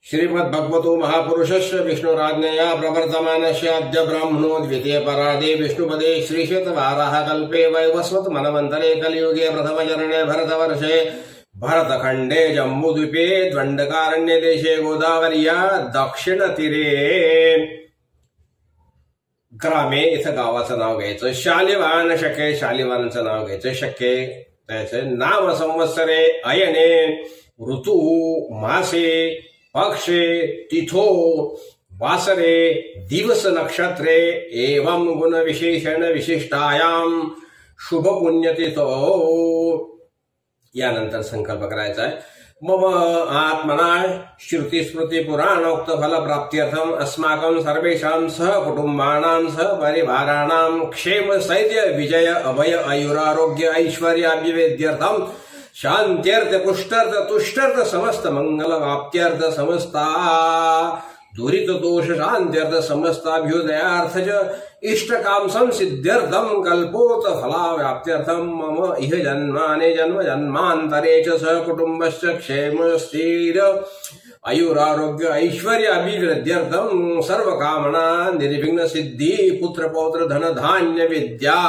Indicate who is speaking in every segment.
Speaker 1: श्रीमद्भगवतो महापुरुषस्य विष्णुराज्ञया प्रवर्तमानस्य अद्य ब्रह्मणो द्वितीय परादे विष्णुपदे श्रीशतवाराह कल्पे वैवस्वत मनवन्तरे कलियुगे प्रथमचरणे भरतवर्षे भरतखंडे जम्बूद्वीपे द्वंडकारण्य देशे गोदावर्या दक्षिणतीरे ग्रामे इथं गावाचं नाव घ्यायचं। शालिवान शके, शालिवानचं नाव घ्यायचं। शके त्याचं नाम संवत्सरे अयने ऋतू मासे पक्षे तिथो वासरे दिवस नक्षत्रे एवं गुण विशेषण विशिष्टायाम शुभ पुण्यतिथो। यानंतर संकल्प करायचा आहे। मम आत्मना श्रुति स्मृति पुराणोक्त फल प्राप्त्यर्थम अस्माकं सर्वेषां सह कुटुंबानां सह परिवाराणां क्षेम स्थैर्य विजय अभय आयुरारोग्य ऐश्वर्याभिवृद्ध्यर्थम शांत्यर्थ पुष्टर्थ तुष्टर्थ समस्त मंगल वाप्त्यर्थ समस्ता दुरित दोष शांत्यर्थ समस्ताभ्युदयार्थ च इष्टकाम संसिद्ध्यर्थम कल्पोत फला व्याप्त्यर्थम मम इह जन्माने जन्म जन्मांतरे च सह कुटुंबस्य क्षेम स्थिर आयुरारोग्य ऐश्वर्य अभिवृद्ध्यर्थम सर्व कामना निर्विघ्न सिद्धि पुत्र पौत्र धन धान्य विद्या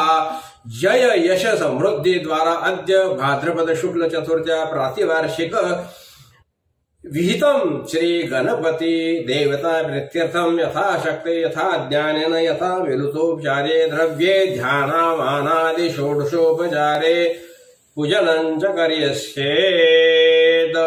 Speaker 1: जय यश समृद्धि द्वारा अद्य भाद्रपद शुक्ल चतुर्थ्या प्रातिवार्षिक विहितम श्री गणपति देवता प्रीत्यर्थम यथाशक्ति यथा ज्ञानेन यथा विलुतोपचारे द्रव्ये ध्यानामानादि षोडशोपचारे पूजनं च करिष्येत्।